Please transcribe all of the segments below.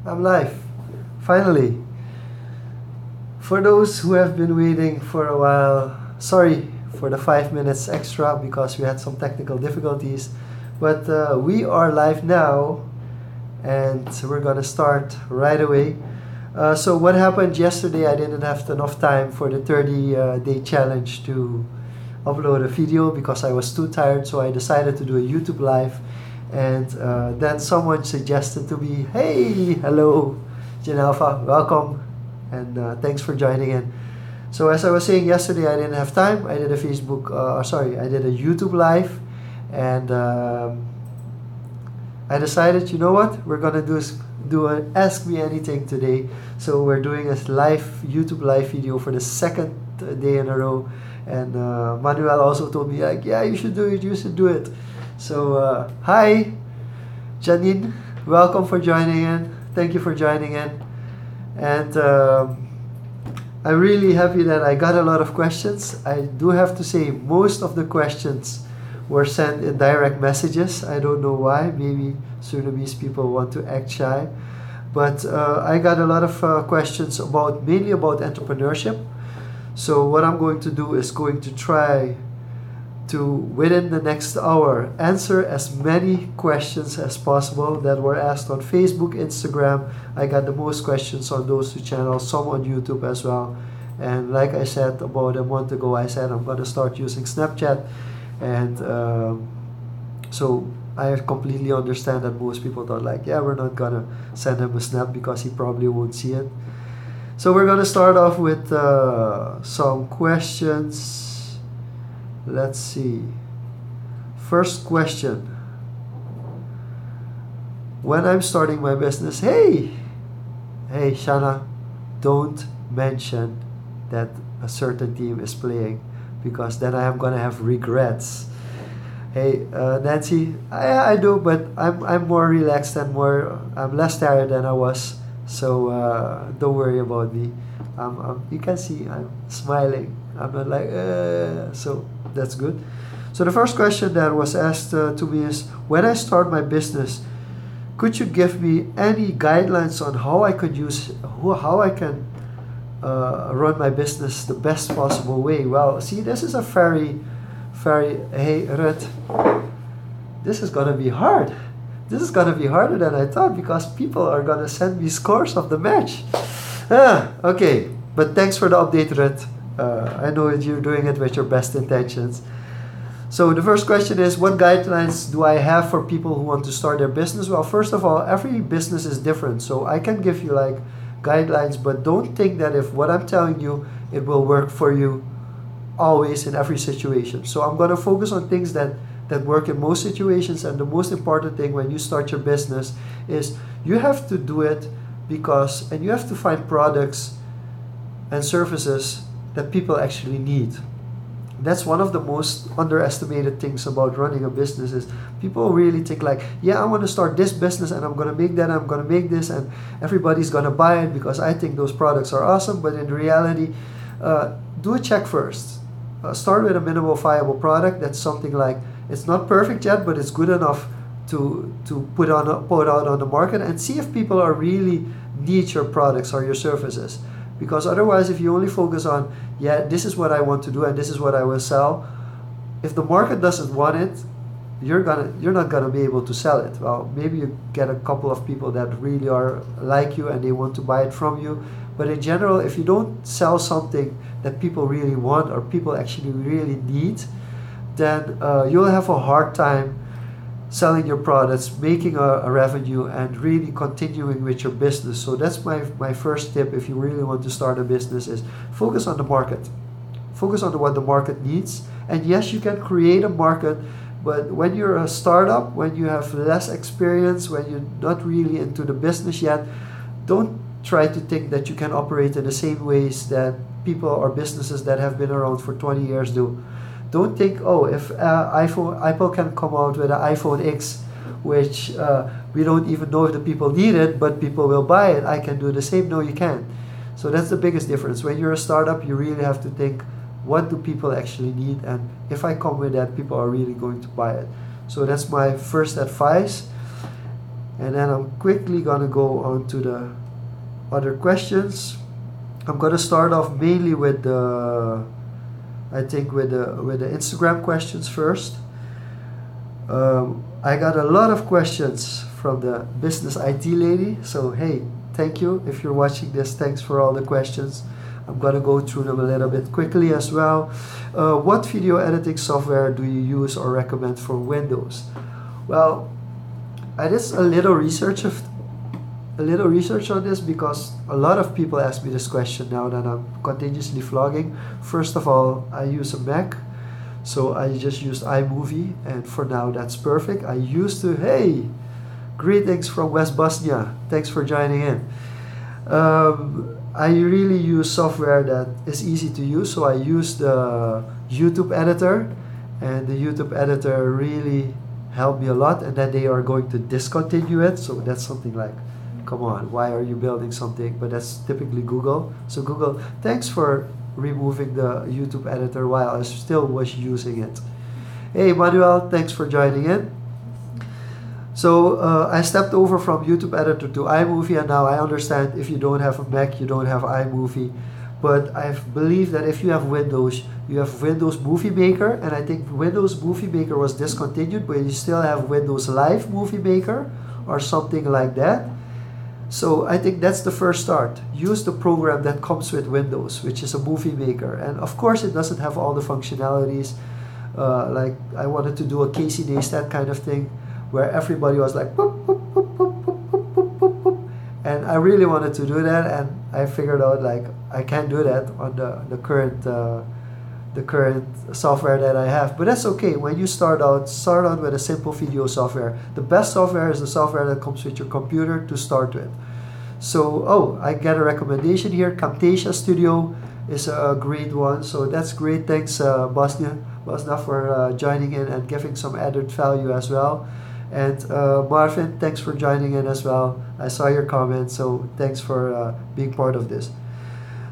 I'm live. Finally. For those who have been waiting for a while, sorry for the 5 minutes extra because we had some technical difficulties. But we are live now and we're gonna start right away. So what happened yesterday, I didn't have enough time for the 30-day challenge to upload a video because I was too tired, so I decided to do a YouTube live. And then someone suggested to me, hey, hello, Jeanluc, welcome, and thanks for joining in. So as I was saying yesterday, I didn't have time. I did a I did a YouTube live, and I decided, you know what, we're gonna do an Ask Me Anything today. So we're doing a live YouTube live video for the second day in a row. And Manuel also told me, like, yeah, you should do it. So hi, Janine, welcome for joining in. Thank you for joining in. And I'm really happy that I got a lot of questions. I do have to say most of the questions were sent in direct messages. I don't know why. Maybe Surinamese people want to act shy. But I got a lot of questions mainly about entrepreneurship. So what I'm going to do is going to try to, within the next hour, answer as many questions as possible that were asked on Facebook, Instagram. I got the most questions on those two channels, some on YouTube as well. And like I said about a month ago, I said I'm going to start using Snapchat. And so I completely understand that most people thought, like, yeah, we're not going to send him a snap because he probably won't see it. So we're going to start off with some questions. Let's see. First question. When I'm starting my business, hey, Shana, don't mention that a certain team is playing because then I am going to have regrets. Hey, Nancy, I do, but I'm more relaxed and I'm less tired than I was. So don't worry about me. You can see I'm smiling. I'm not like, so that's good. So the first question that was asked to me is, when I start my business, could you give me any guidelines on how I can run my business the best possible way? Well, see, this is a very, hey, Rut, this is gonna be hard. This is gonna be harder than I thought because people are gonna send me scores of the match. Okay, but thanks for the update, Rut. I know you're doing it with your best intentions. So the first question is, what guidelines do I have for people who want to start their business? Well, first of all, every business is different. So I can give you like guidelines, but don't think that if what I'm telling you, it will work for you always in every situation. So I'm gonna focus on things that work in most situations, and the most important thing when you start your business is you have to do it and you have to find products and services that people actually need. That's one of the most underestimated things about running a business is people really think like, yeah, I want to start this business and I'm going to make that, I'm going to make this, and everybody's going to buy it because I think those products are awesome. But in reality, do a check first. Start with a minimal viable product that's something like, it's not perfect yet, but it's good enough to put out on the market, and see if people are really need your products or your services. Because otherwise, if you only focus on, yeah, this is what I want to do and this is what I will sell, if the market doesn't want it, you're not gonna be able to sell it. Well, maybe you get a couple of people that really are like you and they want to buy it from you. But in general, if you don't sell something that people really want or people actually really need, then you'll have a hard time selling your products, making a revenue, and really continuing with your business. So that's my first tip if you really want to start a business, is focus on the market. Focus on what the market needs. And yes, you can create a market, but when you're a startup, when you have less experience, when you're not really into the business yet, don't try to think that you can operate in the same ways that people or businesses that have been around for 20 years do. Don't think, oh, if Apple can come out with an iPhone X, which we don't even know if the people need it, but people will buy it, I can do the same. No, you can't. So that's the biggest difference. When you're a startup, you really have to think, what do people actually need? And if I come with that, people are really going to buy it. So that's my first advice. And then I'm quickly gonna go on to the other questions. I'm gonna start off mainly with the, I think with the Instagram questions first. I got a lot of questions from the business IT lady. So hey, thank you. If you're watching this, thanks for all the questions. I'm gonna go through them a little bit quickly as well. What video editing software do you use or recommend for Windows? Well, I did a little research on this because a lot of people ask me this question now that I'm continuously vlogging. First of all, I use a Mac, so I just used iMovie, and for now that's perfect. I used to, hey, greetings from West Bosnia. Thanks for joining in. I really use software that is easy to use, so I use the YouTube editor, and the YouTube editor really helped me a lot, and then they are going to discontinue it, so that's something like, come on, why are you building something? But that's typically Google. So Google, thanks for removing the YouTube editor while I still was using it. Hey Manuel, thanks for joining in. So I stepped over from YouTube editor to iMovie, and now I understand if you don't have a Mac, you don't have iMovie. But I believe that if you have Windows, you have Windows Movie Maker, and I think Windows Movie Maker was discontinued, but you still have Windows Live Movie Maker or something like that. So I think that's the first start. Use the program that comes with Windows, which is a movie maker. And of course it doesn't have all the functionalities. Like I wanted to do a Casey Neistat kind of thing, where everybody was like, boop, boop, boop, boop, boop, boop, boop, boop, boop. And I really wanted to do that, and I figured out like I can't do that on the current software that I have. But that's okay. When you start out with a simple video software. The best software is the software that comes with your computer to start with. So, oh, I get a recommendation here. Camtasia Studio is a great one. So that's great. Thanks, Bosnia, for joining in and giving some added value as well. And Marvin, thanks for joining in as well. I saw your comment, so thanks for being part of this.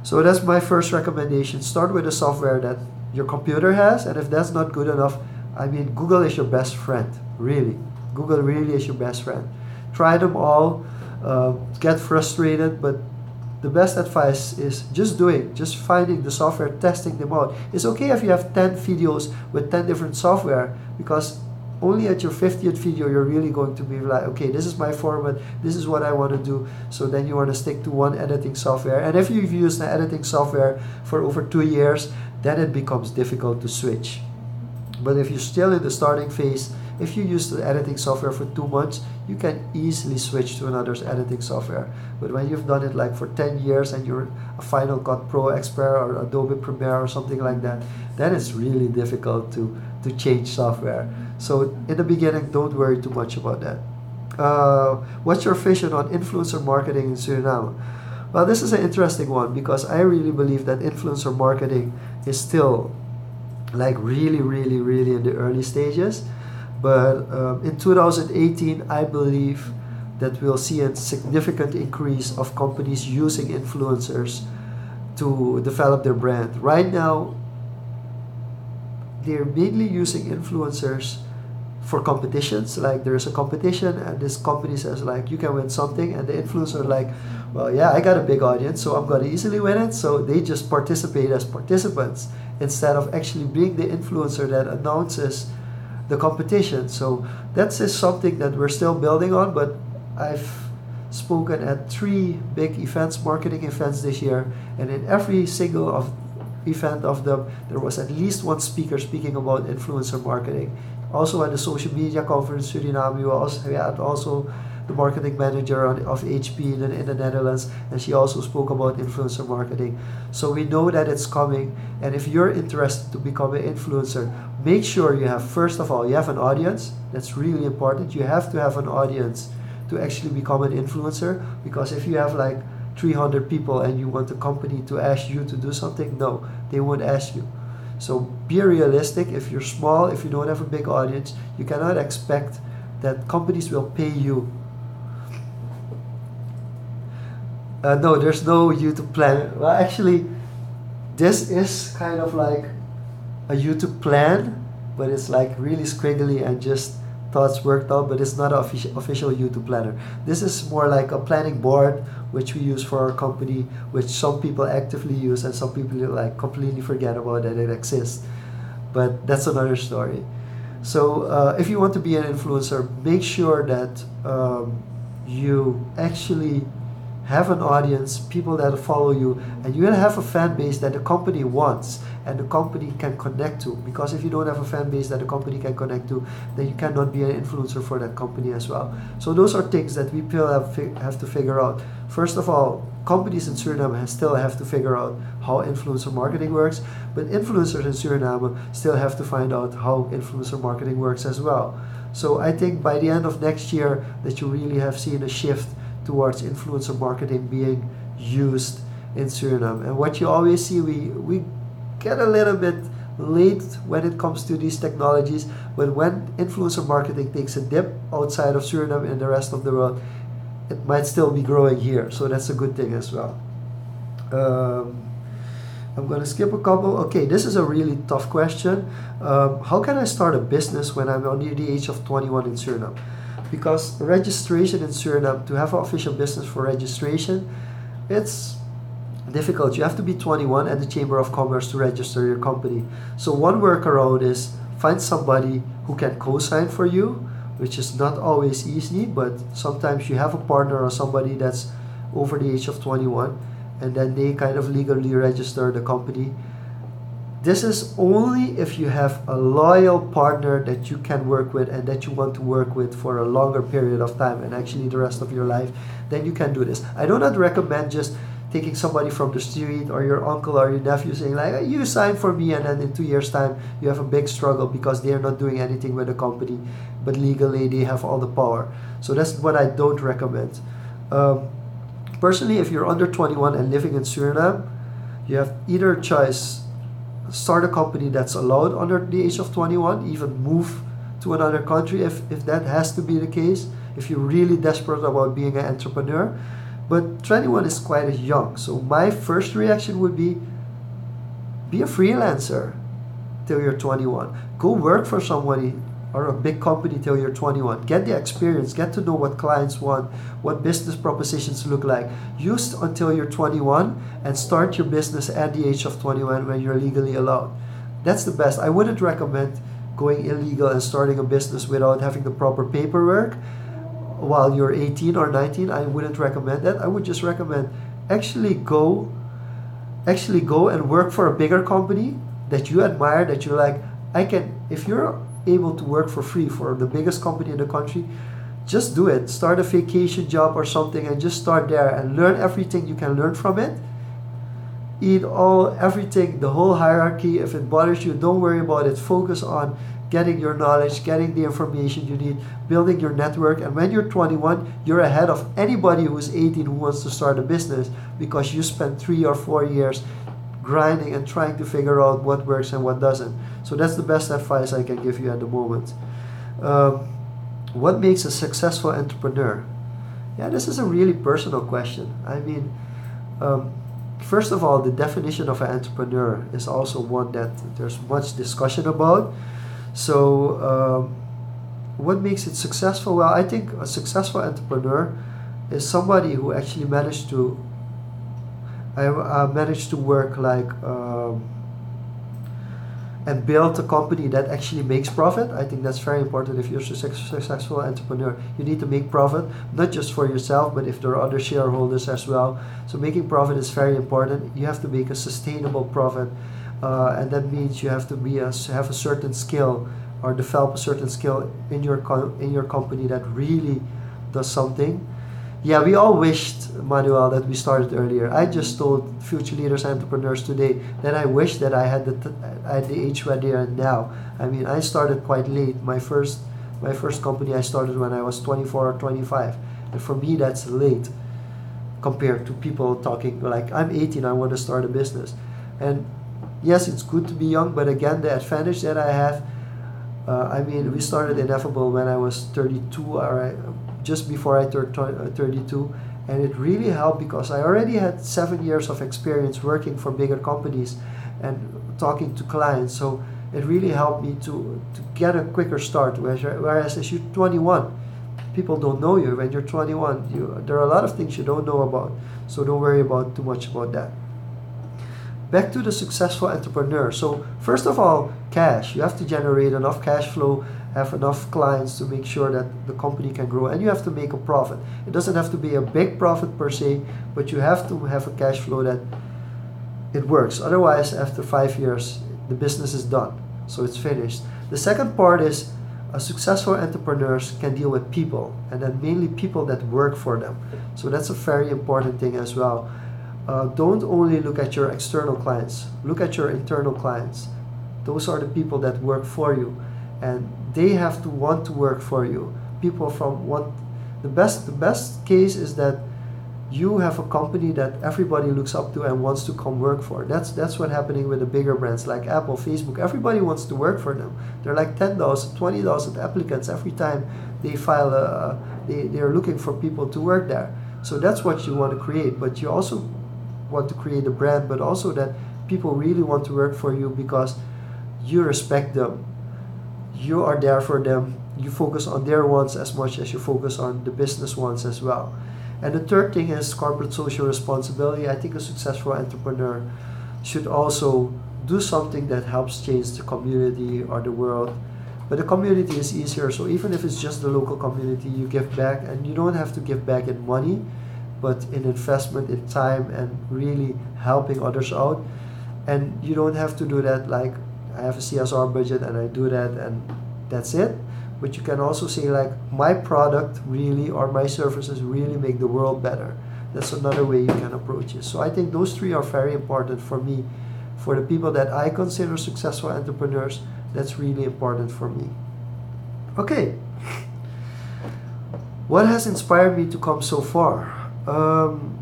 So that's my first recommendation. Start with a software that your computer has, and if that's not good enough, I mean, Google is your best friend, really. Google really is your best friend. Try them all, get frustrated, but the best advice is just doing, just finding the software, testing them out. It's okay if you have 10 videos with 10 different software, because only at your 50th video you're really going to be like, okay, this is my format, this is what I want to do. So then you want to stick to one editing software, and if you've used the editing software for over 2 years, then it becomes difficult to switch. But if you're still in the starting phase, if you use the editing software for 2 months, you can easily switch to another editing software. But when you've done it like for 10 years and you're a Final Cut Pro expert or Adobe Premiere or something like that, then it's really difficult to change software. So in the beginning, don't worry too much about that. What's your vision on influencer marketing in Suriname? Well, this is an interesting one because I really believe that influencer marketing is still like really in the early stages. But in 2018, I believe that we'll see a significant increase of companies using influencers to develop their brand. Right now, they're mainly using influencers for competitions. Like there's a competition and this company says like you can win something, and the influencer like, well, yeah, I got a big audience, so I'm gonna easily win it. So they just participate as participants instead of actually being the influencer that announces the competition. So that's is something that we're still building on, but I've spoken at 3 big events, marketing events this year, and in every single event of them, there was at least one speaker speaking about influencer marketing. Also at the social media conference Suriname, we had also the marketing manager of HP in the Netherlands, and she also spoke about influencer marketing. So we know that it's coming, and if you're interested to become an influencer, make sure you have, first of all, you have an audience. That's really important. You have to have an audience to actually become an influencer, because if you have like 300 people and you want the company to ask you to do something, no, they won't ask you. So be realistic. If you're small, if you don't have a big audience, you cannot expect that companies will pay you. No, there's no YouTube plan. Well, actually, this is kind of like a YouTube plan, but it's like really squiggly and just thoughts worked out, but it's not an official YouTube planner. This is more like a planning board, which we use for our company, which some people actively use and some people like completely forget about that it exists. But that's another story. So if you want to be an influencer, make sure that you actually have an audience, people that follow you, and you have a fan base that the company wants and the company can connect to. Because if you don't have a fan base that the company can connect to, then you cannot be an influencer for that company as well. So those are things that we people have to figure out. First of all, companies in Suriname still have to figure out how influencer marketing works, but influencers in Suriname still have to find out how influencer marketing works as well. So I think by the end of next year that you really have seen a shift towards influencer marketing being used in Suriname. And what you always see, we get a little bit late when it comes to these technologies, but when influencer marketing takes a dip outside of Suriname and the rest of the world, it might still be growing here. So that's a good thing as well. I'm going to skip a couple. Okay, this is a really tough question. How can I start a business when I'm under the age of 21 in Suriname? Because registration in Suriname, to have an official business for registration, it's difficult. You have to be 21 at the Chamber of Commerce to register your company. So one workaround is find somebody who can co-sign for you, which is not always easy, but sometimes you have a partner or somebody that's over the age of 21, and then they kind of legally register the company. This is only if you have a loyal partner that you can work with and that you want to work with for a longer period of time and actually the rest of your life, then you can do this. I do not recommend just taking somebody from the street or your uncle or your nephew saying like, you sign for me, and then in 2 years time you have a big struggle because they are not doing anything with the company, but legally they have all the power. So that's what I don't recommend. Personally, if you're under 21 and living in Suriname, you have either choice: start a company that's allowed under the age of 21, even move to another country if that has to be the case, if you're really desperate about being an entrepreneur. But 21 is quite young, so my first reaction would be a freelancer till you're 21. Go work for somebody or a big company till you're 21. Get the experience, get to know what clients want, what business propositions look like. Use until you're 21 and start your business at the age of 21 when you're legally allowed. That's the best. I wouldn't recommend going illegal and starting a business without having the proper paperwork while you're 18 or 19. I wouldn't recommend that. I would just recommend actually go and work for a bigger company that you admire, that you're like, if you're able to work for free for the biggest company in the country, just do it. Start a vacation job or something and just start there and learn everything you can learn from it. Eat everything, the whole hierarchy. If it bothers you, don't worry about it. Focus on getting your knowledge, getting the information you need, building your network. And when you're 21, you're ahead of anybody who's 18 who wants to start a business, because you spent 3 or 4 years grinding and trying to figure out what works and what doesn't. So that's the best advice I can give you at the moment. What makes a successful entrepreneur? Yeah, this is a really personal question. I mean, first of all, the definition of an entrepreneur is also one that there's much discussion about. So what makes it successful? Well, I think a successful entrepreneur is somebody who actually managed to work like and build a company that actually makes profit. I think that's very important. If you're a successful entrepreneur, you need to make profit, not just for yourself, but if there are other shareholders as well. So making profit is very important. You have to make a sustainable profit, and that means you have to have a certain skill or develop a certain skill in your company that really does something. Yeah, we all wished, Manuel, that we started earlier. I just told future leaders, entrepreneurs today that I wish that I had the age where they are now. I mean, I started quite late. My first company I started when I was 24 or 25, and for me that's late compared to people talking like, I'm 18, I want to start a business. And yes, it's good to be young, but again, the advantage that I have, I mean, we started Ineffable when I was 32, or just before I turned 32, and it really helped because I already had 7 years of experience working for bigger companies and talking to clients. So it really helped me to get a quicker start. Whereas as you're 21, people don't know you. When you're 21, there are a lot of things you don't know about. So don't worry about too much about that. Back to the successful entrepreneur. So first of all, cash. You have to generate enough cash flow, have enough clients to make sure that the company can grow, and you have to make a profit. It doesn't have to be a big profit per se, but you have to have a cash flow that it works. Otherwise, after 5 years, the business is done. So it's finished. The second part is successful entrepreneurs can deal with people, and then mainly people that work for them. So that's a very important thing as well. Don't only look at your external clients, look at your internal clients. Those are the people that work for you, and they have to want to work for you. People from what the best case is that you have a company that everybody looks up to and wants to come work for. That's what's happening with the bigger brands like Apple, Facebook. Everybody wants to work for them. They're like 10,000, 20,000 applicants every time they file they're looking for people to work there. So that's what you want to create, but you also want to create a brand, but also that people really want to work for you because you respect them. You are there for them. You focus on their wants as much as you focus on the business wants as well. And the third thing is corporate social responsibility. I think a successful entrepreneur should also do something that helps change the community or the world. But the community is easier, so even if it's just the local community, you give back, and you don't have to give back in money, but in investment, in time, and really helping others out. And you don't have to do that like, I have a CSR budget and I do that and that's it. But you can also say like, my product really or my services really make the world better. That's another way you can approach it. So I think those three are very important for me. For the people that I consider successful entrepreneurs, that's really important for me. Okay. What has inspired me to come so far?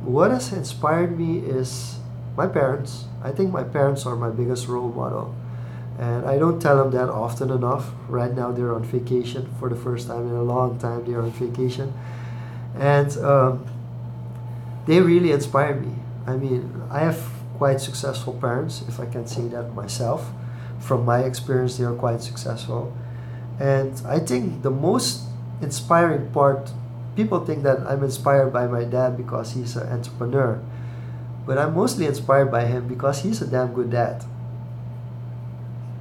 What has inspired me is my parents. I think my parents are my biggest role model. And I don't tell them that often enough. Right now they're on vacation for the first time in a long time. They're on vacation. And they really inspire me. I mean, I have quite successful parents, if I can say that myself. From my experience, they are quite successful. And I think the most inspiring part, people think that I'm inspired by my dad because he's an entrepreneur. But I'm mostly inspired by him because he's a damn good dad.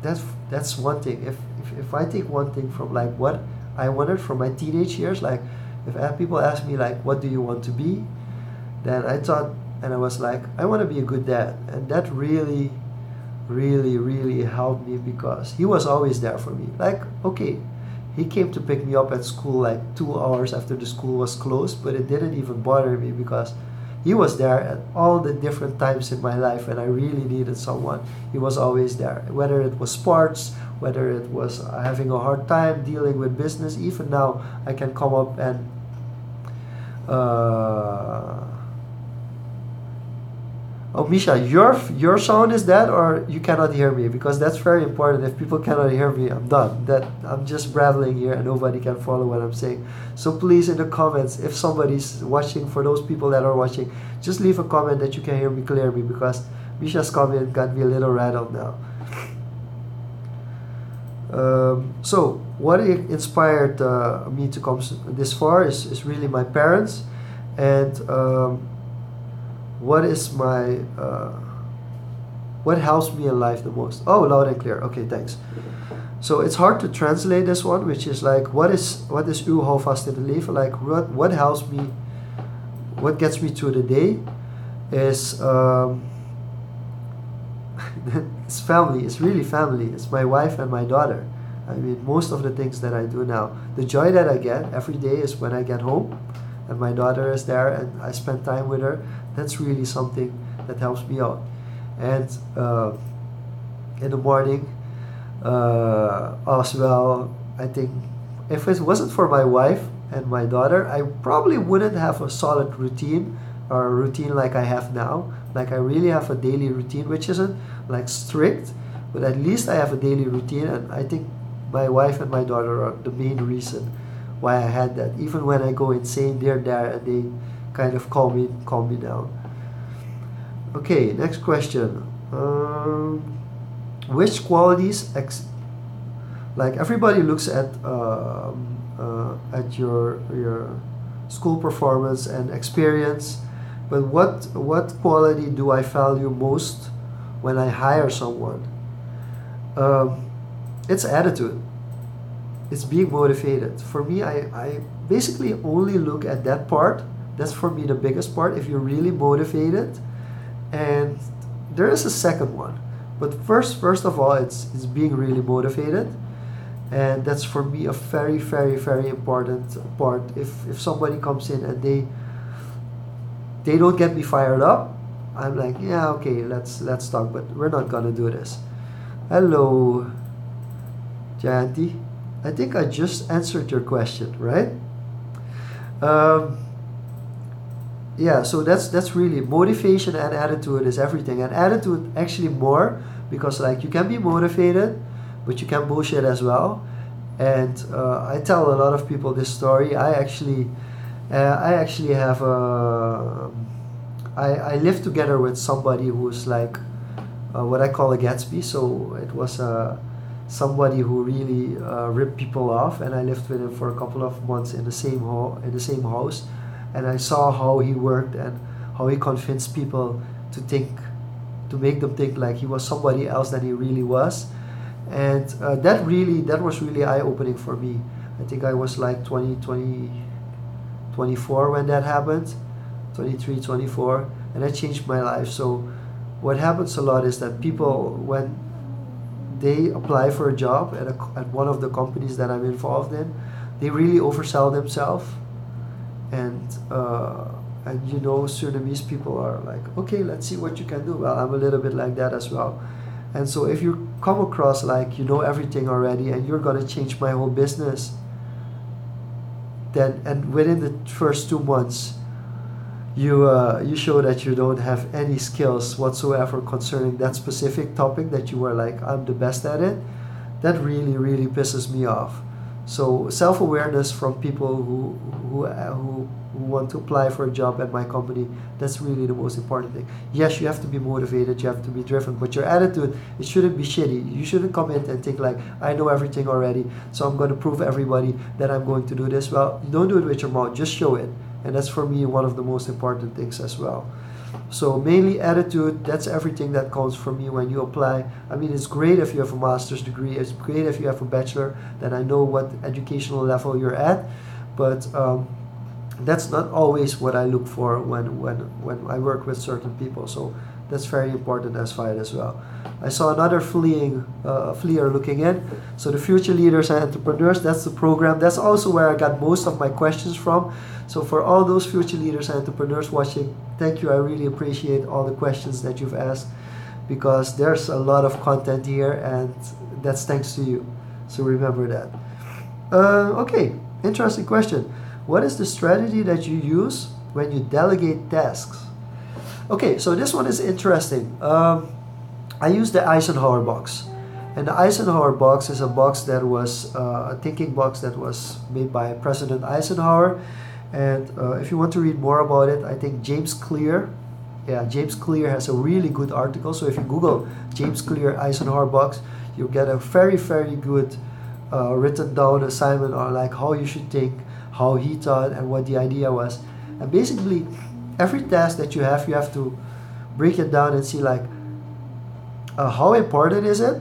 That's one thing. If I take one thing from like what I wanted from my teenage years, like if people ask me like what do you want to be, then I thought and I was like, I want to be a good dad. And that really helped me because he was always there for me. Like, okay, he came to pick me up at school like 2 hours after the school was closed, but it didn't even bother me because he was there at all the different times in my life when I really needed someone. He was always there. Whether it was sports, whether it was having a hard time dealing with business, even now I can come up and oh, Misha, your sound is that, or you cannot hear me? Because that's very important. If people cannot hear me, I'm done. That I'm just babbling here and nobody can follow what I'm saying. So please, in the comments, if somebody's watching, for those people that are watching, just leave a comment that you can hear me clearly because Misha's comment got me a little rattled now. So what inspired me to come this far is really my parents, and what is my what helps me in life the most? Oh, loud and clear. Okay, thanks. So it's hard to translate this one, which is like, what is uw houvast in het leven? Like what helps me, what gets me through the day is it's family. It's really family. It's my wife and my daughter. I mean, most of the things that I do now, the joy that I get every day is when I get home and my daughter is there and I spend time with her. That's really something that helps me out. And in the morning as well, I think if it wasn't for my wife and my daughter, I probably wouldn't have a solid routine or a routine like I have now. Like I really have a daily routine, which isn't like strict, but at least I have a daily routine, and I think my wife and my daughter are the main reason why I had that. Even when I go insane, they're there and they kind of calm me down. Okay, next question. which qualities like everybody looks at your school performance and experience, but what quality do I value most when I hire someone? It's attitude. It's being motivated. For me, I basically only look at that part. That's for me the biggest part. If you're really motivated, and there is a second one, but first of all, it's being really motivated, and that's for me a very very important part. If somebody comes in and they don't get me fired up, I'm like, yeah, okay, let's talk, but we're not gonna do this. Hello, Janti. I think I just answered your question, right? Um, yeah, so that's really motivation, and attitude is everything, and attitude actually more, because like you can be motivated, but you can bullshit as well. And I tell a lot of people this story. I actually have a I live together with somebody who's like what I call a Gatsby. So it was somebody who really ripped people off, and I lived with him for a couple of months in the same house, and I saw how he worked and how he convinced people to think, to make them think like he was somebody else than he really was, and that was really eye opening for me. I think I was like 24 when that happened, 23, 24, and that changed my life. So what happens a lot is that people, when they apply for a job at one of the companies that I'm involved in, they really oversell themselves, and you know, Sudanese people are like, okay, let's see what you can do. Well, I'm a little bit like that as well. And so if you come across like you know everything already and you're gonna change my whole business, then, and within the first 2 months you show that you don't have any skills whatsoever concerning that specific topic that you were like, I'm the best at it, that really really pisses me off. So self-awareness from people who want to apply for a job at my company, that's really the most important thing. Yes, you have to be motivated, you have to be driven, but your attitude, it shouldn't be shitty. You shouldn't come in and think like, I know everything already, so I'm going to prove everybody that I'm going to do this. Well, you don't do it with your mouth, just show it. And that's for me one of the most important things as well. So mainly attitude, that's everything that counts for me when you apply. I mean, it's great if you have a master's degree, it's great if you have a bachelor, then I know what educational level you're at, but that's not always what I look for when I work with certain people. So that's very important as well. I saw another fleer looking in. So the Future Leaders and Entrepreneurs, that's the program. That's also where I got most of my questions from. So for all those Future Leaders and Entrepreneurs watching, thank you. I really appreciate all the questions that you've asked, because there's a lot of content here, and that's thanks to you. So remember that. Okay, interesting question. What is the strategy that you use when you delegate tasks? Okay, so this one is interesting. I use the Eisenhower box. And the Eisenhower box is a box that was a thinking box that was made by President Eisenhower. And if you want to read more about it, I think James Clear has a really good article. So if you Google James Clear Eisenhower box, you'll get a very, very good written down assignment on like how you should think, how he thought, and what the idea was. And basically, every task that you have to break it down and see like how important is it,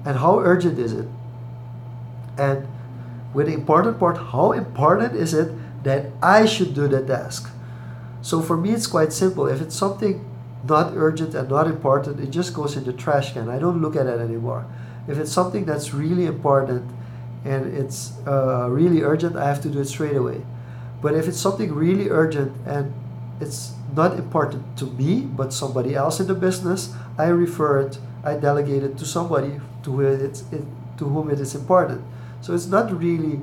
and how urgent is it, and with the important part, how important is it that I should do the task. So for me, it's quite simple. If it's something not urgent and not important, it just goes in the trash can. I don't look at it anymore. If it's something that's really important and it's really urgent, I have to do it straight away. But if it's something really urgent and it's not important to me but somebody else in the business, I delegate it to somebody to whom it is important. So it's not really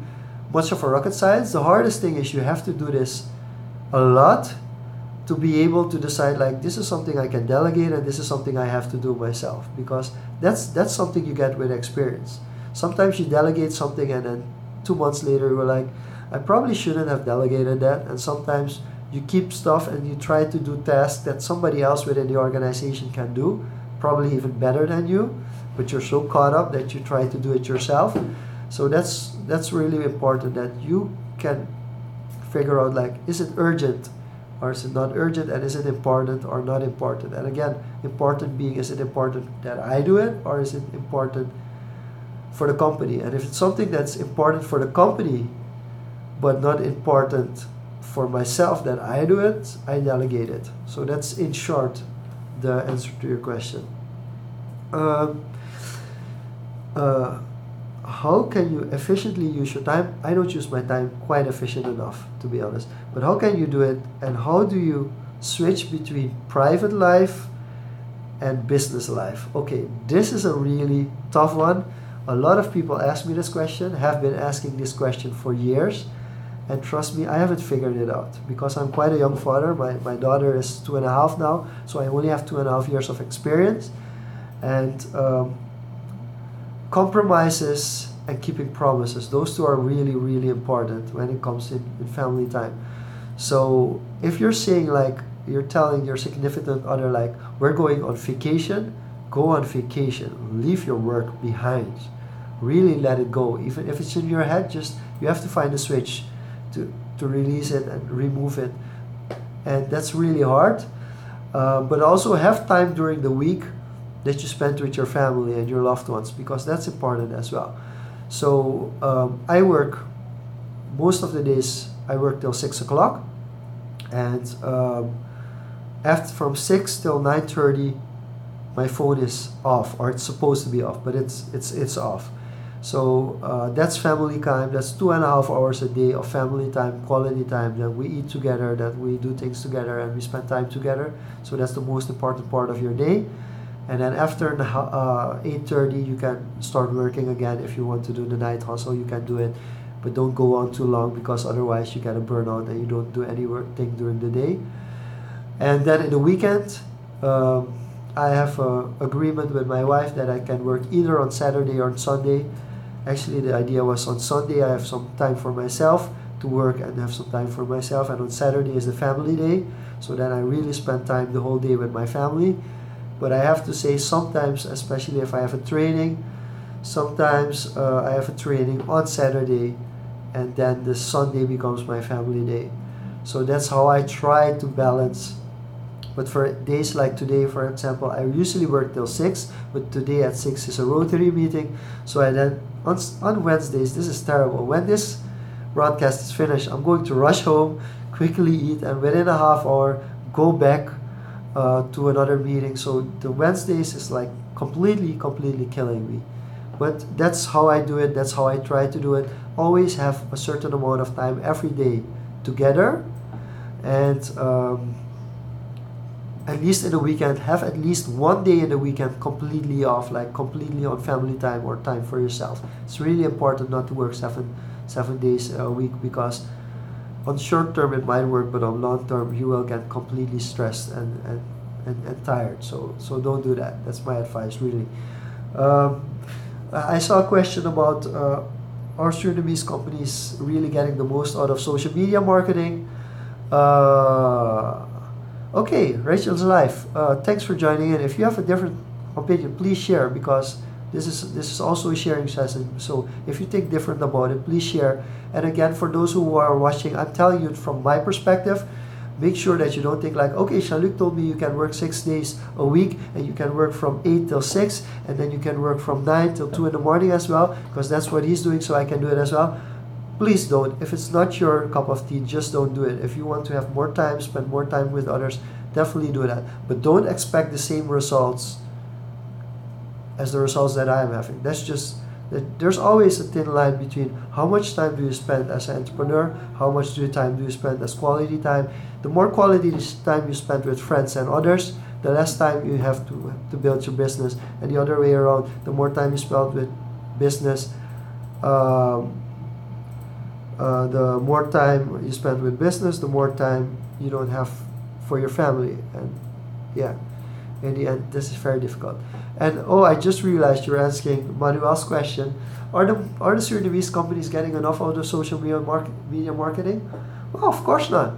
much of a rocket science. The hardest thing is you have to do this a lot to be able to decide like, this is something I can delegate and this is something I have to do myself, because that's something you get with experience. Sometimes you delegate something and then 2 months later you're like, I probably shouldn't have delegated that. And sometimes you keep stuff and you try to do tasks that somebody else within the organization can do, probably even better than you, but you're so caught up that you try to do it yourself. So that's really important, that you can figure out, like, is it urgent or is it not urgent, and is it important or not important. And again, important being, is it important that I do it, or is it important for the company? And if it's something that's important for the company but not important for myself, then I do it, I delegate it. So that's in short the answer to your question. How can you efficiently use your time? I don't use my time quite efficient enough, to be honest. But how can you do it, and how do you switch between private life and business life? Okay, this is a really tough one. A lot of people ask me this question, have been asking this question for years. And trust me, I haven't figured it out, because I'm quite a young father. My daughter is 2.5 now, so I only have 2.5 years of experience. And compromises and keeping promises, those two are really, really important when it comes in family time. So if you're saying, like, you're telling your significant other, like, we're going on vacation, go on vacation, leave your work behind, really let it go. Even if it's in your head, just, you have to find a switch to release it and remove it. And that's really hard. But also have time during the week that you spend with your family and your loved ones, because that's important as well. So I work, most of the days I work till 6 o'clock, and after, from 6 till 9:30, my phone is off, or it's supposed to be off, but it's off. So that's family time. That's 2.5 hours a day of family time, quality time, that we eat together, that we do things together, and we spend time together. So that's the most important part of your day. And then after 8:30, you can start working again. If you want to do the night hustle, you can do it, but don't go on too long, because otherwise you get a burnout and you don't do any work thing during the day. And then in the weekend, I have an agreement with my wife that I can work either on Saturday or on Sunday. Actually, the idea was on Sunday I have some time for myself to work and have some time for myself, and on Saturday is the family day, so then I really spend time the whole day with my family. But I have to say, sometimes, especially if I have a training, sometimes I have a training on Saturday, and then the Sunday becomes my family day. So that's how I try to balance. But for days like today, for example, I usually work till 6, but today at 6 is a Rotary meeting. So I then, on Wednesdays, this is terrible. When this broadcast is finished, I'm going to rush home, quickly eat, and within a half hour, go back to another meeting. So the Wednesdays is like completely killing me. But that's how I do it. That's how I try to do it. Always have a certain amount of time every day together, and at least in the weekend, have at least one day in the weekend completely off, like completely on family time or time for yourself. It's really important not to work seven days a week, because on short term it might work, but on long term you will get completely stressed and tired. So don't do that. That's my advice, really. I saw a question about are Surinamese companies really getting the most out of social media marketing? Okay, Rachel's Life. Thanks for joining in. If you have a different opinion, please share, because this is also a sharing session. So if you think different about it, please share. And again, for those who are watching, I'm telling you from my perspective. Make sure that you don't think like, okay, Jeanluc told me you can work 6 days a week, and you can work from 8 till 6, and then you can work from 9 till 2 in the morning as well, because that's what he's doing, so I can do it as well. Please don't. If it's not your cup of tea, just don't do it. If you want to have more time, spend more time with others, definitely do that. But don't expect the same results as the results that I am having. That's just, there's always a thin line between how much time do you spend as an entrepreneur, how much time do you spend as quality time. The more quality time you spend with friends and others, the less time you have to build your business. And the other way around, the more time you spend with business, the more time you spend with business, the more time you don't have for your family. And yeah, in the end, this is very difficult. And oh, I just realized you're asking Manuel's question: Are the Surinamese companies getting enough out of social media marketing? Well, of course not.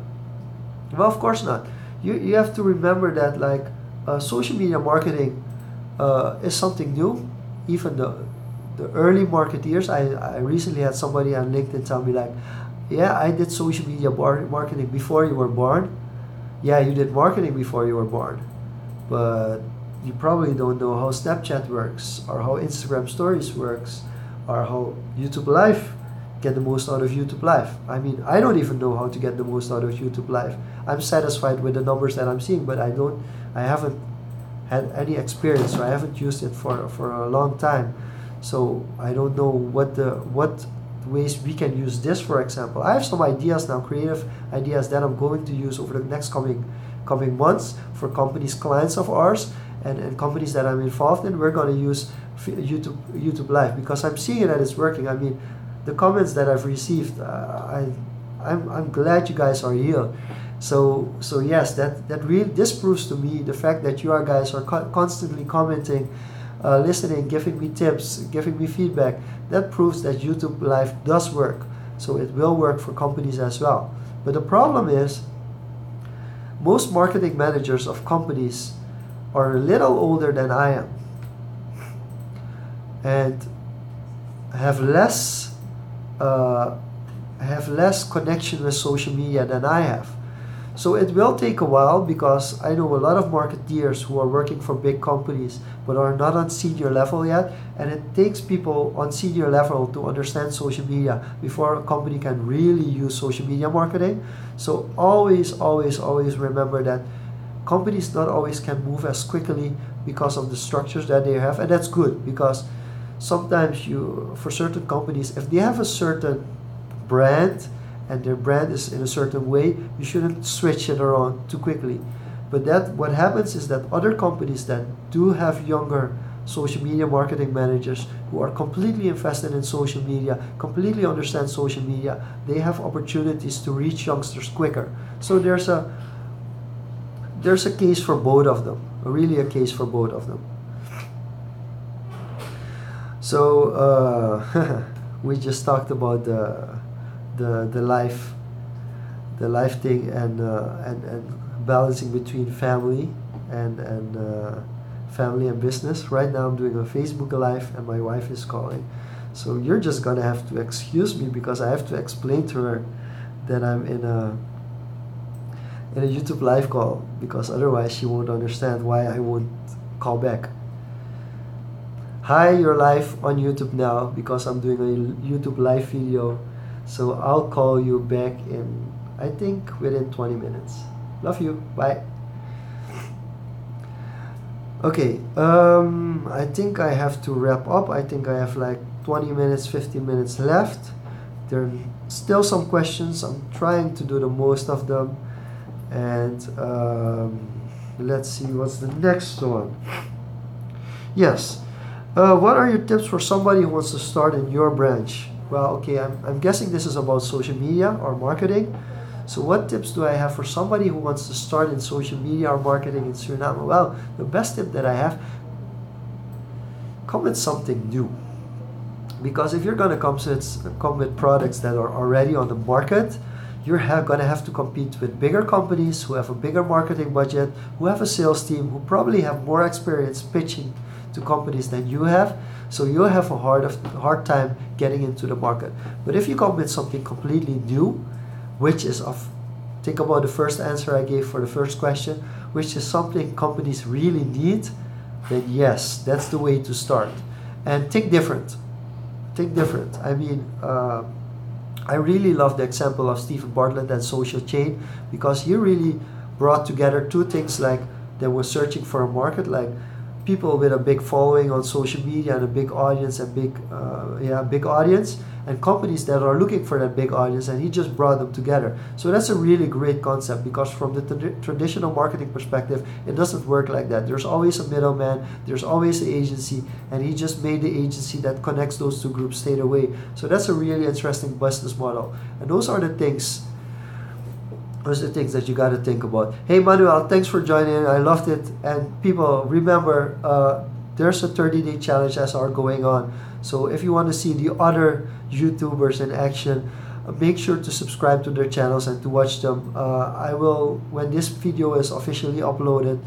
You have to remember that, like, social media marketing is something new. Even the early marketeers, I recently had somebody on LinkedIn tell me like, yeah, I did social media marketing before you were born. Yeah, you did marketing before you were born, but you probably don't know how Snapchat works, or how Instagram stories works, or how YouTube Live get the most out of YouTube Live. I mean, I don't even know how to get the most out of YouTube Live. I'm satisfied with the numbers that I'm seeing, but I haven't had any experience, so I haven't used it for a long time. So I don't know what ways we can use this. For example, I have some ideas now, creative ideas that I'm going to use over the next coming months for companies, clients of ours, and companies that I'm involved in. We're going to use YouTube Live because I'm seeing that it's working. I mean, the comments that I've received, I'm glad you guys are here. So yes, this proves to me the fact that you guys are constantly commenting, listening, giving me tips, giving me feedback. That proves that YouTube Live does work. So it will work for companies as well. But the problem is, most marketing managers of companies are a little older than I am, and have less connection with social media than I have. So it will take a while, because I know a lot of marketeers who are working for big companies but are not on senior level yet, and it takes people on senior level to understand social media before a company can really use social media marketing. So always, always, always remember that companies not always can move as quickly because of the structures that they have, and that's good, because sometimes for certain companies, if they have a certain brand and their brand is in a certain way, you shouldn't switch it around too quickly. But what happens is that other companies that do have younger social media marketing managers who are completely invested in social media, completely understand social media, they have opportunities to reach youngsters quicker. So there's a case for both of them, really a case for both of them. So we just talked about the life thing, and balancing between family and family and business. Right now I'm doing a Facebook Live and my wife is calling, so you're just gonna have to excuse me because I have to explain to her that I'm in a YouTube Live call, because otherwise she won't understand why I won't call back. Hi, you're live on YouTube now because I'm doing a YouTube Live video. So I'll call you back in, I think, within 20 minutes. Love you. Bye. Okay, I think I have to wrap up. I think I have like 20 minutes, 15 minutes left. There are still some questions. I'm trying to do the most of them. And let's see, what's the next one? Yes. What are your tips for somebody who wants to start in your branch? Well, okay, I'm guessing this is about social media or marketing. So what tips do I have for somebody who wants to start in social media or marketing in Suriname? Well, the best tip that I have, come with something new. Because if you're going to come with products that are already on the market, you're going to have to compete with bigger companies who have a bigger marketing budget, who have a sales team, who probably have more experience pitching to companies than you have. So you'll have a hard time getting into the market. But if you come with something completely new, which is think about the first answer I gave for the first question, which is something companies really need, then yes, that's the way to start. And think different. Think different. I mean, I really love the example of Stephen Bartlett and Social Chain, because he really brought together two things, like they were searching for a market, like people with a big following on social media and a big audience and big audience, and companies that are looking for that big audience, and he just brought them together. So that's a really great concept, because from the traditional marketing perspective, it doesn't work like that. There's always a middleman, there's always an agency, and he just made the agency that connects those two groups straight away. So that's a really interesting business model, and those are the things that you got to think about. Hey Manuel, thanks for joining. I loved it. And people, remember, there's a 30-day challenge SR going on. So if you want to see the other YouTubers in action, make sure to subscribe to their channels and to watch them. I will, when this video is officially uploaded,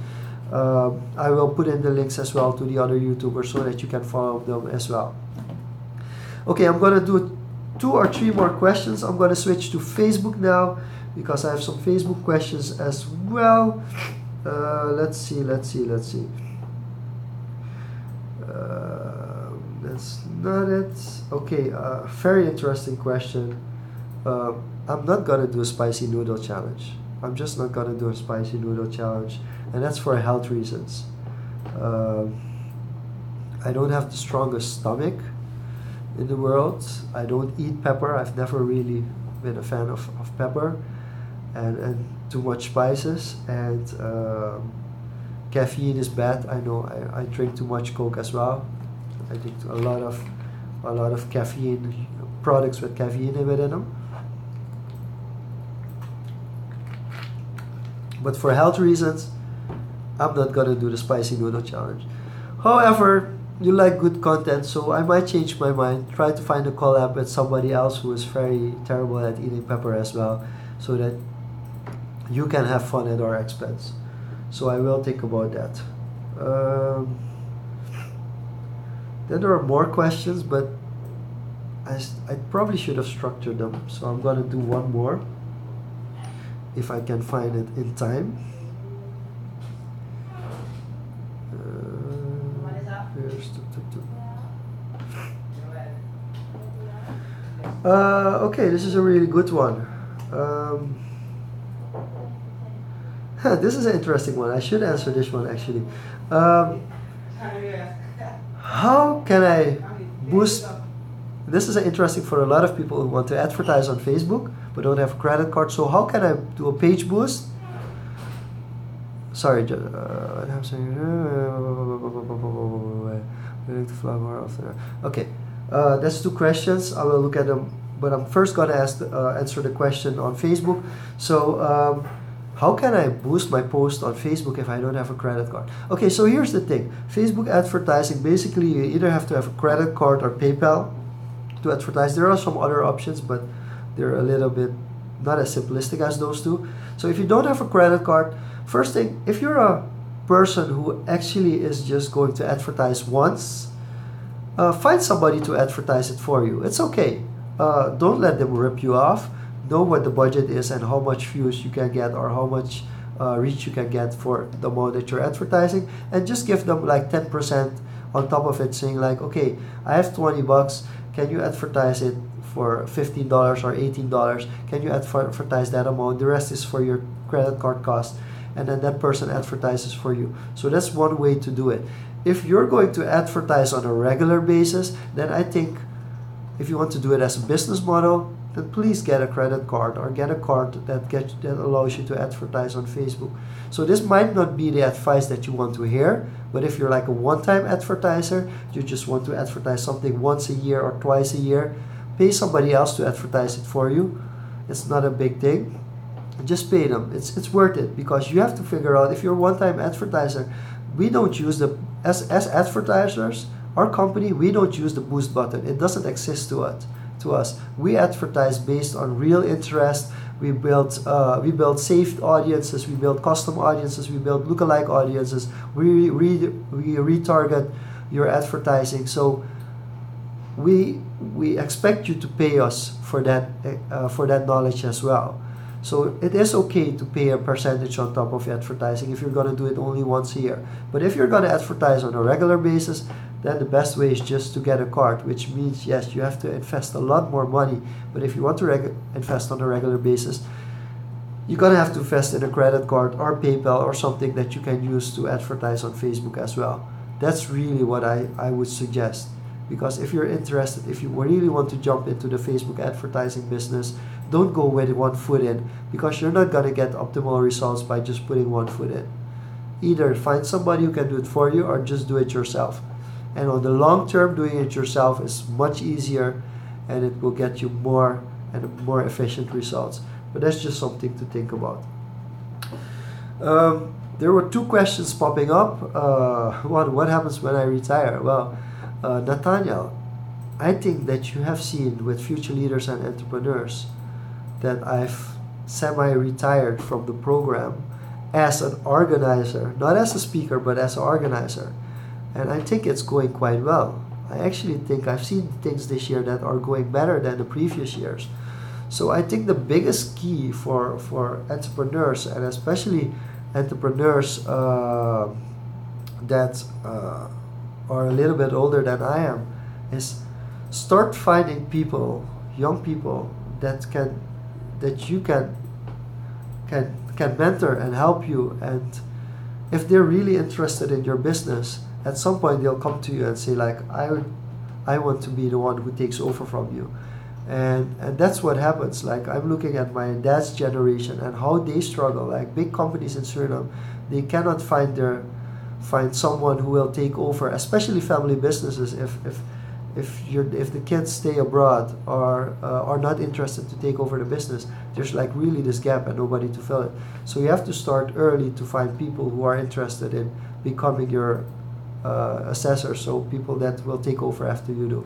I will put in the links as well to the other YouTubers so that you can follow them as well. Okay, I'm gonna do 2 or 3 more questions. I'm gonna switch to Facebook now because I have some Facebook questions as well. Let's see. That's not it. Okay, very interesting question. I'm not gonna do a spicy noodle challenge. I'm just not gonna do a spicy noodle challenge, and that's for health reasons. I don't have the strongest stomach in the world. I don't eat pepper. I've never really been a fan of pepper and too much spices, and caffeine is bad. I know I drink too much Coke as well. I think a lot of caffeine products with caffeine within them. But for health reasons, I'm not gonna do the spicy noodle challenge. However, you like good content, so I might change my mind. Try to find a collab with somebody else who is very terrible at eating pepper as well, so that you can have fun at our expense. So I will think about that. Then there are more questions, but I probably should have structured them. So I'm gonna do one more if I can find it in time. Okay, this is a really good one. This is an interesting one. I should answer this one actually. How can I boost? This is interesting for a lot of people who want to advertise on Facebook but don't have a credit card. So how can I do a page boost? Sorry, I'm saying. Okay, that's 2 questions. I will look at them, but I'm first gonna answer the question on Facebook. So, how can I boost my post on Facebook if I don't have a credit card? Okay, so here's the thing. Facebook advertising, basically you either have to have a credit card or PayPal to advertise. There are some other options, but they're a little bit not as simplistic as those 2. So if you don't have a credit card, first thing, if you're a person who actually is just going to advertise once, find somebody to advertise it for you. It's okay. Don't let them rip you off. Know what the budget is and how much views you can get or how much reach you can get for the amount that you're advertising, and just give them like 10% on top of it, saying like, okay, I have 20 bucks. Can you advertise it for $15 or $18? Can you advertise that amount? The rest is for your credit card cost, and then that person advertises for you. So that's one way to do it. If you're going to advertise on a regular basis, then I think if you want to do it as a business model, then please get a credit card or get a card that allows you to advertise on Facebook. So this might not be the advice that you want to hear, but if you're like a one-time advertiser, you just want to advertise something once a year or twice a year, pay somebody else to advertise it for you. It's not a big thing. Just pay them. It's worth it, because you have to figure out if you're a one-time advertiser. We don't use as advertisers, our company, we don't use the boost button. It doesn't exist to us. We advertise based on real interest. We build saved audiences. We build custom audiences. We build lookalike audiences. We retarget your advertising. So we expect you to pay us for that knowledge as well. So it is okay to pay a percentage on top of advertising if you're going to do it only once a year. But if you're going to advertise on a regular basis, then the best way is just to get a card, which means, yes, you have to invest a lot more money. But if you want to invest on a regular basis, you're going to have to invest in a credit card or PayPal or something that you can use to advertise on Facebook as well. That's really what I would suggest. Because if you're interested, if you really want to jump into the Facebook advertising business, don't go with 1 foot in, because you're not going to get optimal results by just putting 1 foot in. Either find somebody who can do it for you or just do it yourself. And on the long term, doing it yourself is much easier, and it will get you more and more efficient results. But that's just something to think about. There were 2 questions popping up. One, what happens when I retire? Well, Nathaniel, I think that you have seen with Future Leaders and Entrepreneurs that I've semi-retired from the program, as an organizer, not as a speaker, but as an organizer. And I think it's going quite well. I actually think I've seen things this year that are going better than the previous years. So I think the biggest key for entrepreneurs, and especially entrepreneurs that are a little bit older than I am, is start finding people, young people that you can mentor and help you. And if they're really interested in your business, at some point they'll come to you and say like, I want to be the one who takes over from you. And that's what happens. Like, I'm looking at my dad's generation and how they struggle. Like, big companies in Suriname, they cannot find someone who will take over, especially family businesses. If the kids stay abroad or are not interested to take over the business, there's like really this gap and nobody to fill it. So you have to start early to find people who are interested in becoming your assessor, so people that will take over after you do.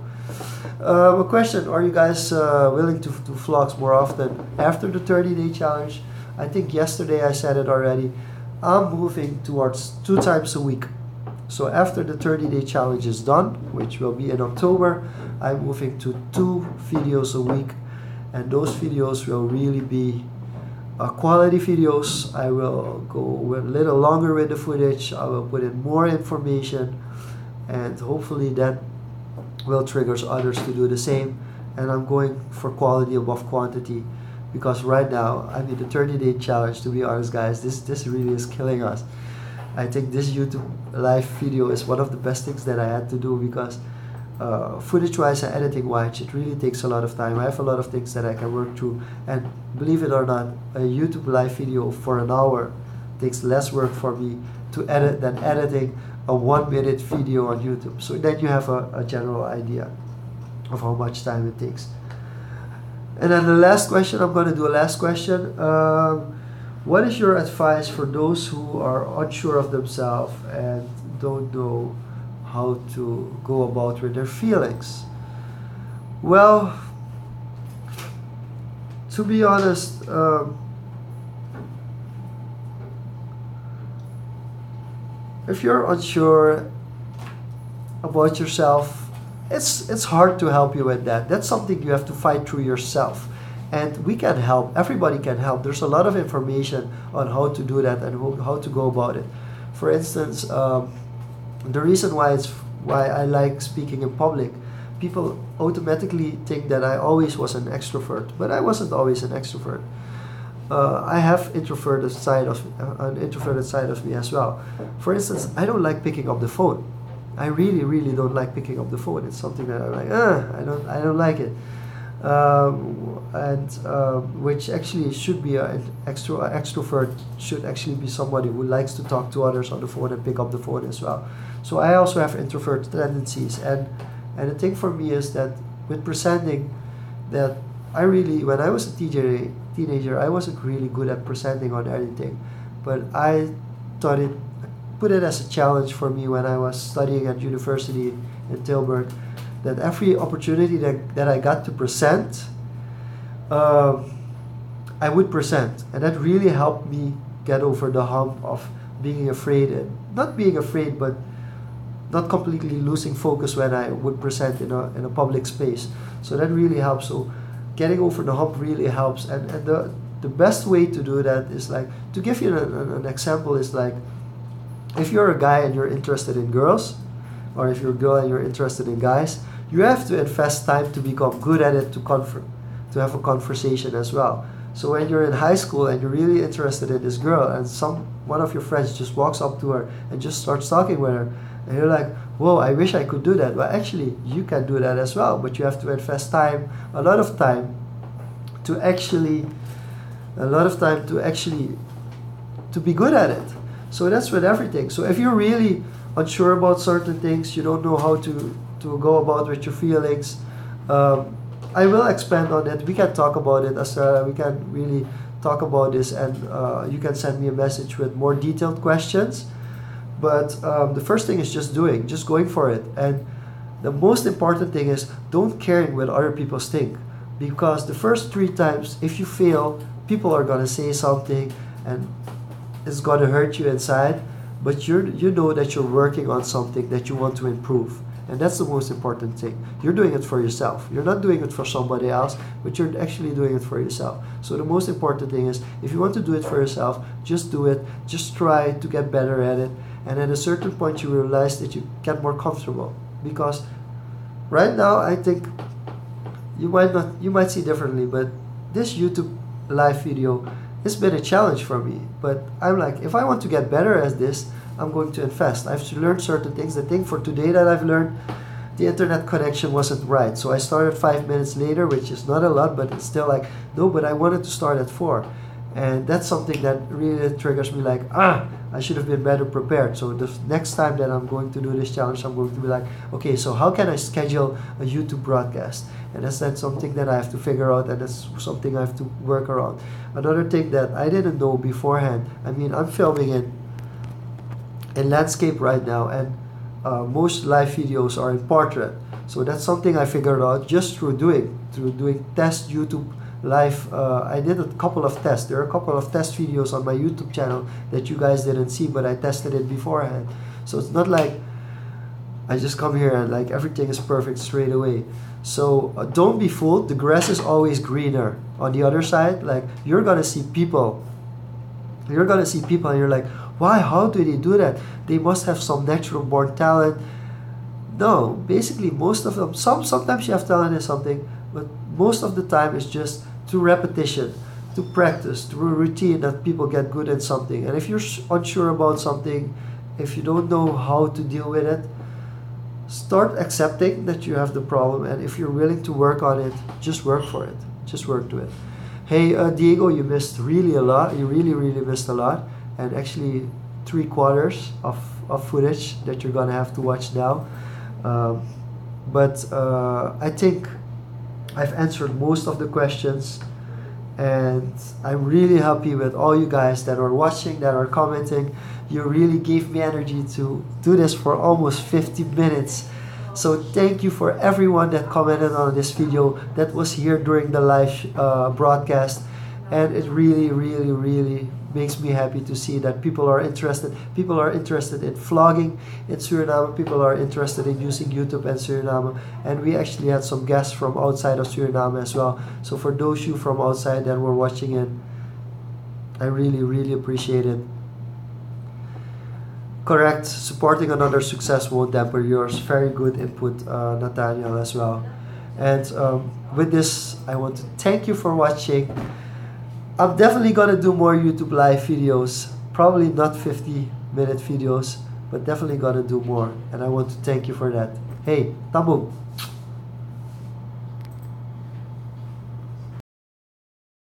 A question: are you guys willing to do vlogs more often after the 30-day challenge? I think yesterday I said it already. I'm moving towards 2 times a week. So after the 30-day challenge is done, which will be in October, I'm moving to 2 videos a week, and those videos will really be quality videos. I will go a little longer with the footage. I will put in more information, and hopefully that will trigger others to do the same. And I'm going for quality above quantity, because right now, I mean, the 30-day challenge, to be honest guys, this really is killing us. I think this YouTube live video is one of the best things that I had to do, because footage wise and editing wise, it really takes a lot of time. I have a lot of things that I can work through, and believe it or not, a YouTube live video for an hour takes less work for me to edit than editing a 1-minute video on YouTube. So then you have a general idea of how much time it takes. And then the last question, I'm going to do a last question. What is your advice for those who are unsure of themselves and don't know how to go about with their feelings? Well, to be honest, if you're unsure about yourself, it's hard to help you with that. That's something you have to fight through yourself. And we can help. Everybody can help. There's a lot of information on how to do that and how to go about it. For instance, the reason why I like speaking in public, people automatically think that I always was an extrovert, but I wasn't always an extrovert. I have an introverted side of me as well. For instance, I don't like picking up the phone. I really don't like picking up the phone. It's something that I'm like, I don't like it. Which actually should be an extrovert should actually be somebody who likes to talk to others on the phone and pick up the phone as well. So I also have introvert tendencies, and the thing for me is that with presenting, that when I was a teenager, I wasn't really good at presenting on anything, but I put it as a challenge for me when I was studying at university in Tilburg, that every opportunity that I got to present, I would present. And that really helped me get over the hump of being afraid, and not being afraid, but not completely losing focus when I would present in a public space. So that really helps. So getting over the hump really helps. And the best way to do that is, like, to give you an example, is like, if you're a guy and you're interested in girls, or if you're a girl and you're interested in guys, you have to invest time to become good at it, to have a conversation as well. So when you're in high school and you're really interested in this girl, and one of your friends just walks up to her and just starts talking with her, and you're like, whoa, I wish I could do that. Well, actually, you can do that as well, but you have to invest a lot of time to be good at it. So that's with everything. So if you're really unsure about certain things, you don't know how to go about with your feelings, I will expand on it. We can talk about it, Astra. We can really talk about this, and you can send me a message with more detailed questions. But the first thing is just going for it. And the most important thing is, don't care what other people think, because the first 3 times, if you fail, people are gonna say something, and it's gonna hurt you inside, but you know that you're working on something that you want to improve. And that's the most important thing. You're doing it for yourself. You're not doing it for somebody else, but you're actually doing it for yourself. So the most important thing is, if you want to do it for yourself, just do it. Just try to get better at it. And at a certain point, you realize that you get more comfortable. Because right now, I think you might see differently, but this YouTube live video, it's been a challenge for me. But I'm like, if I want to get better at this, I'm going to invest. I have to learn certain things. The thing for today that I've learned, the internet connection wasn't right. So I started 5 minutes later, which is not a lot, but it's still like, no, but I wanted to start at 4. And that's something that really triggers me, like, I should have been better prepared. So the next time that I'm going to do this challenge, I'm going to be like, okay, so how can I schedule a YouTube broadcast? And that's something that I have to figure out, and that's something I have to work around. Another thing that I didn't know beforehand, I mean, I'm filming in landscape right now, and most live videos are in portrait. So that's something I figured out just through doing test YouTube live. I did a couple of tests. There are a couple of test videos on my YouTube channel that you guys didn't see, but I tested it beforehand. So it's not like I just come here and like everything is perfect straight away. So don't be fooled. The grass is always greener on the other side. Like, you're gonna see people and you're like, why? How do they do that? They must have some natural born talent. No, basically most of them, sometimes you have talent in something, but most of the time it's just through repetition, to practice, through routine, that people get good at something. And if you're unsure about something, if you don't know how to deal with it, start accepting that you have the problem, and if you're willing to work on it, just work for it. Just work to it. Hey, Diego, you missed really a lot. You really missed a lot. And actually 3/4 of footage that you're gonna have to watch now. But I think I've answered most of the questions, and I'm really happy with all you guys that are watching, that are commenting. You really gave me energy to do this for almost 50 minutes. So thank you for everyone that commented on this video, that was here during the live broadcast. And it really makes me happy to see that people are interested. People are interested in vlogging in Suriname. People are interested in using YouTube in Suriname. And we actually had some guests from outside of Suriname as well. So for those of you from outside that were watching it, I really appreciate it. Correct. Supporting another success won't damper yours. Very good input, Nathaniel, as well. And with this, I want to thank you for watching. I'm definitely gonna do more YouTube live videos. Probably not 50-minute videos, but definitely gonna do more. And I want to thank you for that. Hey, Tamu!